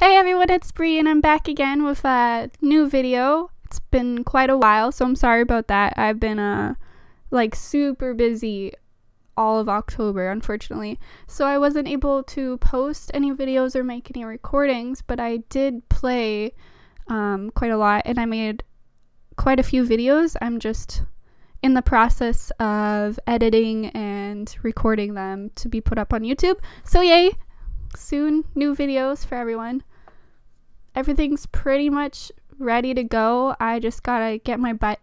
Hey everyone, it's Bree and I'm back again with a new video. It's been quite a while, so I'm sorry about that. I've been like super busy all of October, unfortunately. So I wasn't able to post any videos or make any recordings, but I did play quite a lot and I made quite a few videos. I'm just in the process of editing and recording them to be put up on YouTube. So yay! Soon new videos for everyone. Everything's pretty much ready to go. I just gotta get my butt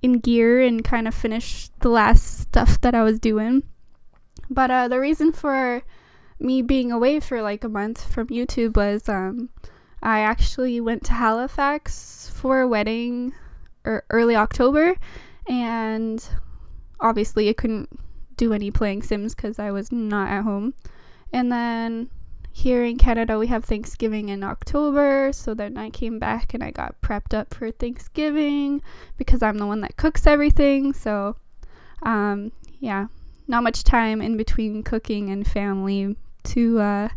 in gear and kind of finish the last stuff that I was doing. But the reason for me being away for like a month from YouTube was I actually went to Halifax for a wedding early October, and obviously I couldn't do any playing Sims because I was not at home. And then here in Canada we have Thanksgiving in October, so then I came back and I got prepped up for Thanksgiving because I'm the one that cooks everything. So yeah, not much time in between cooking and family to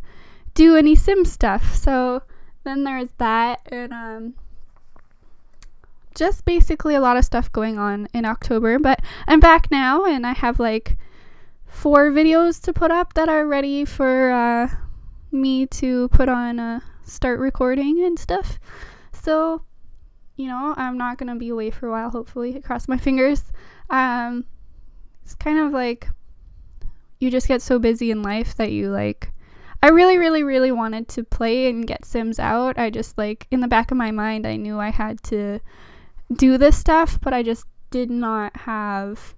do any Sim stuff. So then there's that, and just basically a lot of stuff going on in October. But I'm back now and I have like 4 videos to put up that are ready for me to put on start recording and stuff. So, you know, I'm not gonna be away for a while, hopefully. I cross my fingers. It's kind of like you just get so busy in life that you like, I really wanted to play and get Sims out. I just like, in the back of my mind, I knew I had to do this stuff, but I just did not have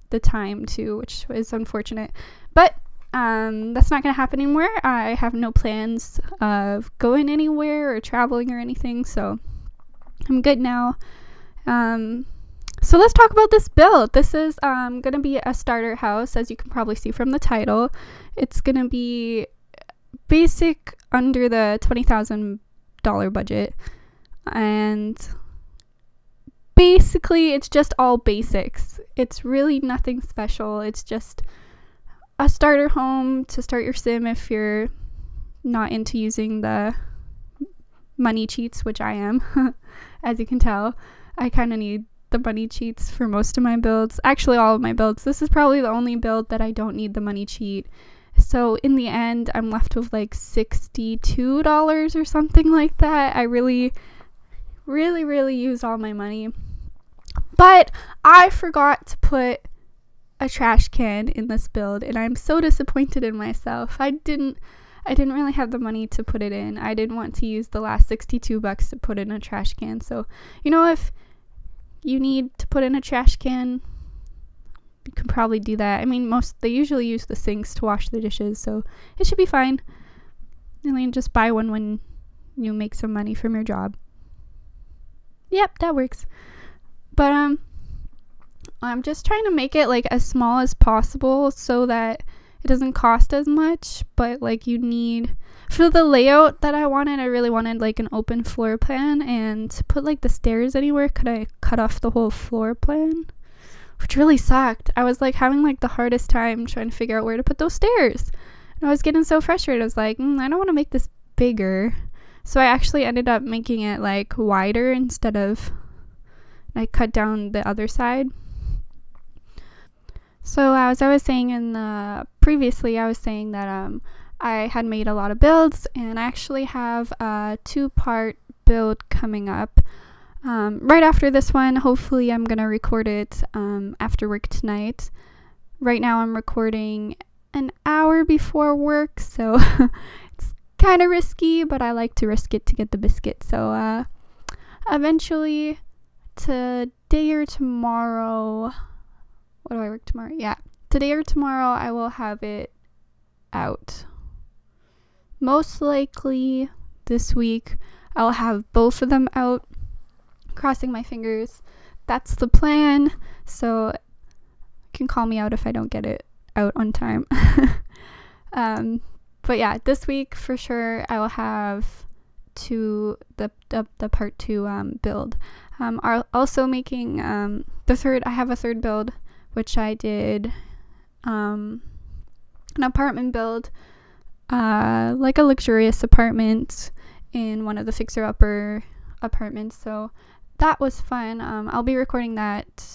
the time to, which is unfortunate. But that's not gonna happen anymore. I have no plans of going anywhere or traveling or anything, so I'm good now. So let's talk about this build. This is gonna be a starter house, as you can probably see from the title. It's gonna be basic, under the $20,000 budget, and basically it's just all basics. It's really nothing special. It's just a starter home to start your Sim if you're not into using the money cheats, which I am. As you can tell, I kind of need the money cheats for most of my builds. Actually, all of my builds. This is probably the only build that I don't need the money cheat. So in the end, I'm left with like $62 or something like that. I really used all my money. But I forgot to put a trash can in this build, and I'm so disappointed in myself. I didn't really have the money to put it in. I didn't want to use the last $62 to put in a trash can. So, you know, if you need to put in a trash can, you can probably do that. I mean, they usually use the sinks to wash the dishes, so it should be fine. And then just buy one when you make some money from your job. Yep, that works. But I'm just trying to make it like as small as possible so that it doesn't cost as much, but like you need, for the layout that I wanted, I really wanted like an open floor plan, and to put like the stairs anywhere, could I cut off the whole floor plan? Which really sucked. I was like having like the hardest time trying to figure out where to put those stairs. And I was getting so frustrated. I was like, I don't want to make this bigger. So I actually ended up making it like wider instead of, I cut down the other side. So as I was saying previously, I was saying that I had made a lot of builds, and I actually have a 2-part build coming up. Right after this one, hopefully I'm gonna record it after work tonight. Right now I'm recording an hour before work, so it's kind of risky, but I like to risk it to get the biscuit. So eventually, today or tomorrow, what do I work tomorrow? Yeah, today or tomorrow I will have it out. Most likely this week I'll have both of them out. Crossing my fingers. That's the plan. So you can call me out if I don't get it out on time. But yeah, this week for sure I will have the part 2 build. Also making I have a third build, which I did an apartment build like a luxurious apartment in one of the fixer-upper apartments. So that was fun. I'll be recording that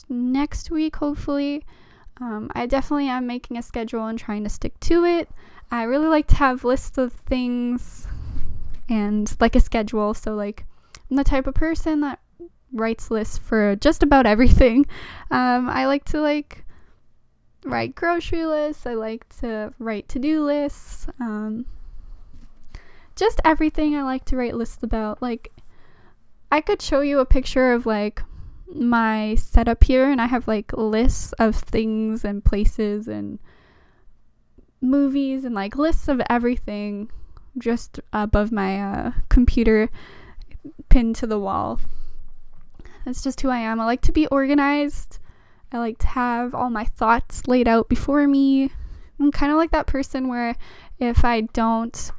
next week, hopefully. I definitely am making a schedule and trying to stick to it. I really like to have lists of things and like a schedule. So like I'm the type of person that writes lists for just about everything. I like to like write grocery lists. I like to write to-do lists. Just everything I like to write lists about. Like I could show you a picture of like my setup here, and I have like lists of things and places and movies and like lists of everything just above my computer pinned to the wall. That's just who I am. I like to be organized. I like to have all my thoughts laid out before me. I'm kind of like that person where if I don't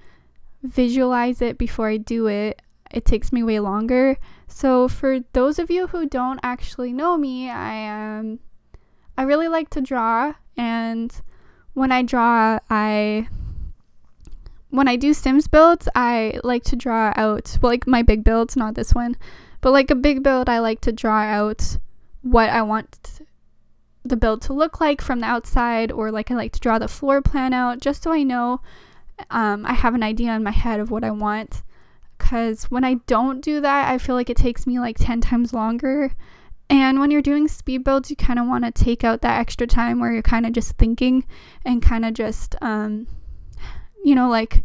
visualize it before I do it, it takes me way longer. So for those of you who don't actually know me, I really like to draw, and when I draw, when I do Sims builds, I like to draw out, well, like my big builds, not this one, but like a big build, I like to draw out what I want the build to look like from the outside, or like I like to draw the floor plan out just so I know I have an idea in my head of what I want. Because when I don't do that, I feel like it takes me like 10 times longer. And when you're doing speed builds, you kind of want to take out that extra time where you're kind of just thinking and kind of just, you know, like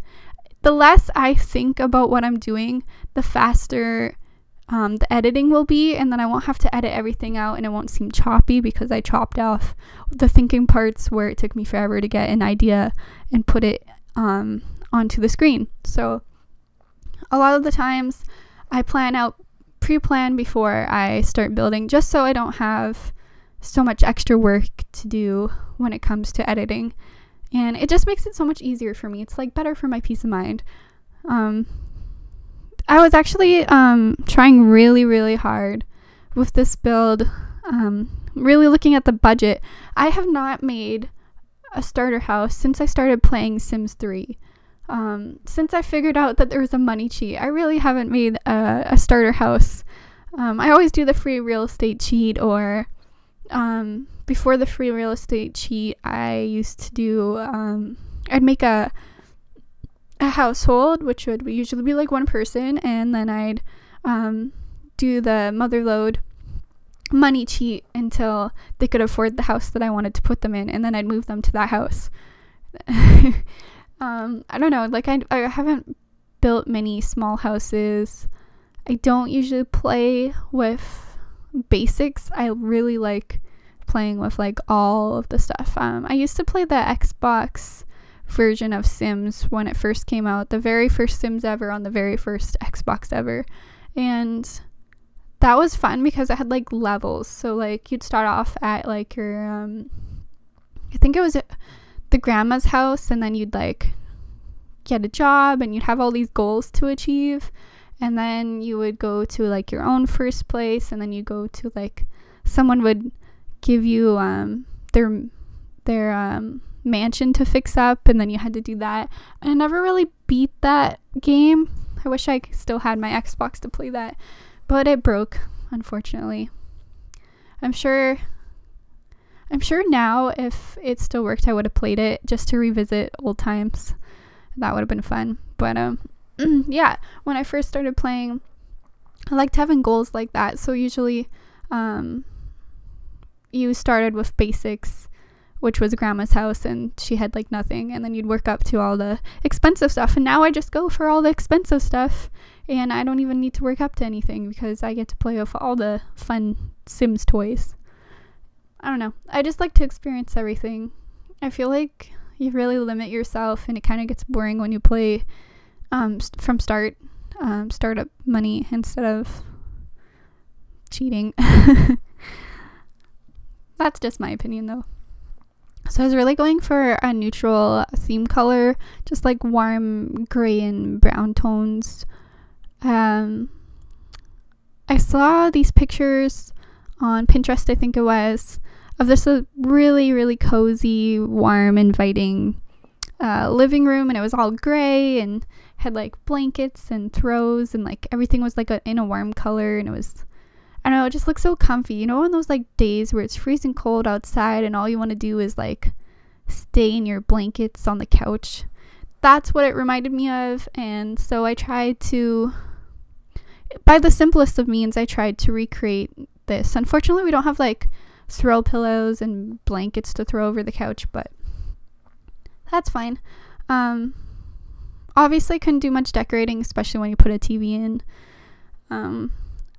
the less I think about what I'm doing, the faster the editing will be, and then I won't have to edit everything out and it won't seem choppy because I chopped off the thinking parts where it took me forever to get an idea and put it onto the screen. So a lot of the times I pre-plan before I start building, just so I don't have so much extra work to do when it comes to editing. And it just makes it so much easier for me. It's like better for my peace of mind. I was actually trying really, really hard with this build, really looking at the budget. I have not made a starter house since I started playing Sims 3. Since I figured out that there was a money cheat, I really haven't made a starter house. I always do the free real estate cheat, or before the free real estate cheat, I used to do, I'd make a household, which would usually be like one person, and then I'd do the motherlode money cheat until they could afford the house that I wanted to put them in, and then I'd move them to that house. I don't know, like I haven't built many small houses. I don't usually play with basics. I really like playing with like all of the stuff. I used to play the Xbox version of Sims when it first came out, the very first Sims ever on the very first Xbox ever, and that was fun because it had like levels. So like you'd start off at like your I think it was the grandma's house, and then you'd like get a job and you'd have all these goals to achieve, and then you would go to like your own first place, and then you go to like someone would give you their mansion to fix up, and then you had to do that. I never really beat that game. I wish I still had my Xbox to play that, but it broke, unfortunately. I'm sure now if it still worked, I would have played it just to revisit old times. That would have been fun. But yeah, when I first started playing, I liked having goals like that. So usually you started with basics, which was grandma's house, and she had like nothing, and then you'd work up to all the expensive stuff. And now I just go for all the expensive stuff, and I don't even need to work up to anything because I get to play with all the fun Sims toys. I don't know, I just like to experience everything. I feel like you really limit yourself, and it kind of gets boring when you play from startup money instead of cheating. That's just my opinion though. So I was really going for a neutral theme color, just like warm gray and brown tones. I saw these pictures on Pinterest, I think it was, of this really, really cozy, warm, inviting living room, and it was all gray and had like blankets and throws, and like everything was like in a warm color, and it was, I don't know, it just looked so comfy. You know, on those like days where it's freezing cold outside and all you want to do is like stay in your blankets on the couch. That's what it reminded me of. And so I tried to, by the simplest of means, I tried to recreate this. Unfortunately, we don't have like throw pillows and blankets to throw over the couch, but that's fine. Obviously couldn't do much decorating, especially when you put a TV in. I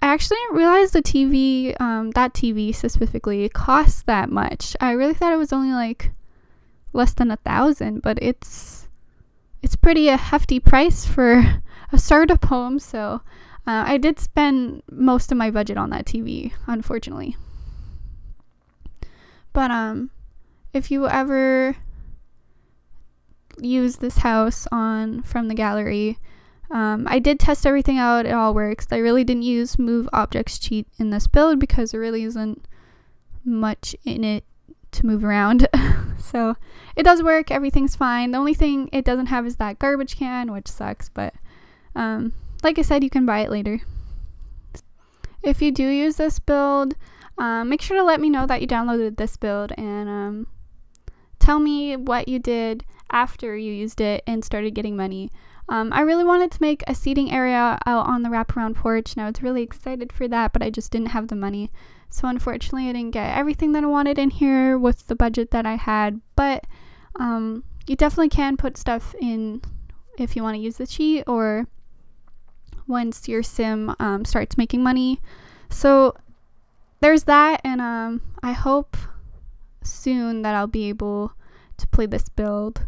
actually didn't realize the TV, that TV specifically, costs that much. I really thought it was only like less than $1,000, but it's pretty a hefty price for a startup home. So I did spend most of my budget on that TV, unfortunately. But if you ever use this house from the gallery, I did test everything out. It all works. I really didn't use move objects cheat in this build because there really isn't much in it to move around. So it does work. Everything's fine. The only thing it doesn't have is that garbage can, which sucks, but like I said, you can buy it later. If you do use this build, make sure to let me know that you downloaded this build, and tell me what you did after you used it and started getting money. I really wanted to make a seating area out on the wraparound porch, and I was really excited for that, but I just didn't have the money. So unfortunately, I didn't get everything that I wanted in here with the budget that I had, but you definitely can put stuff in if you want to use the cheat, or once your sim starts making money. So there's that, and I hope soon that I'll be able to play this build.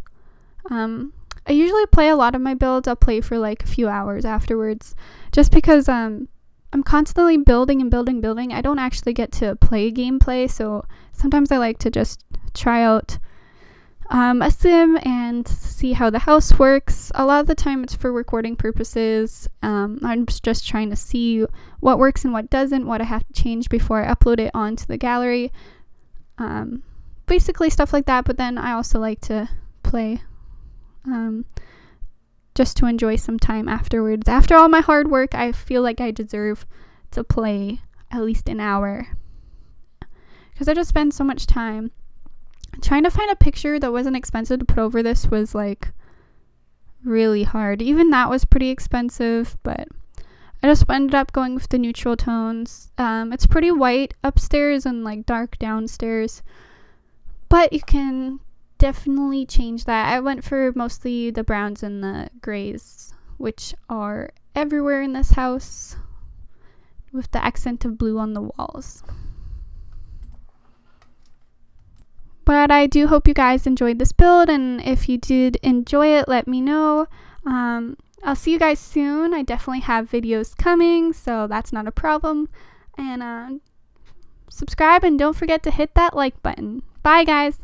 I usually play a lot of my builds. I'll play for like a few hours afterwards, just because I'm constantly building and building. I don't actually get to play gameplay, so sometimes I like to just try out a sim and see how the house works. A lot of the time it's for recording purposes. I'm just trying to see what works and what doesn't, what I have to change before I upload it onto the gallery. Basically stuff like that, but then I also like to play just to enjoy some time afterwards. After all my hard work, I feel like I deserve to play at least an hour, because I just spend so much time. Trying to find a picture that wasn't expensive to put over this was like really hard. Even that was pretty expensive, but I just ended up going with the neutral tones. It's pretty white upstairs and like dark downstairs, but you can definitely change that. I went for mostly the browns and the grays, which are everywhere in this house, with the accent of blue on the walls. But I do hope you guys enjoyed this build, and if you did enjoy it, let me know. I'll see you guys soon. I definitely have videos coming, so that's not a problem. And subscribe, and don't forget to hit that like button. Bye, guys!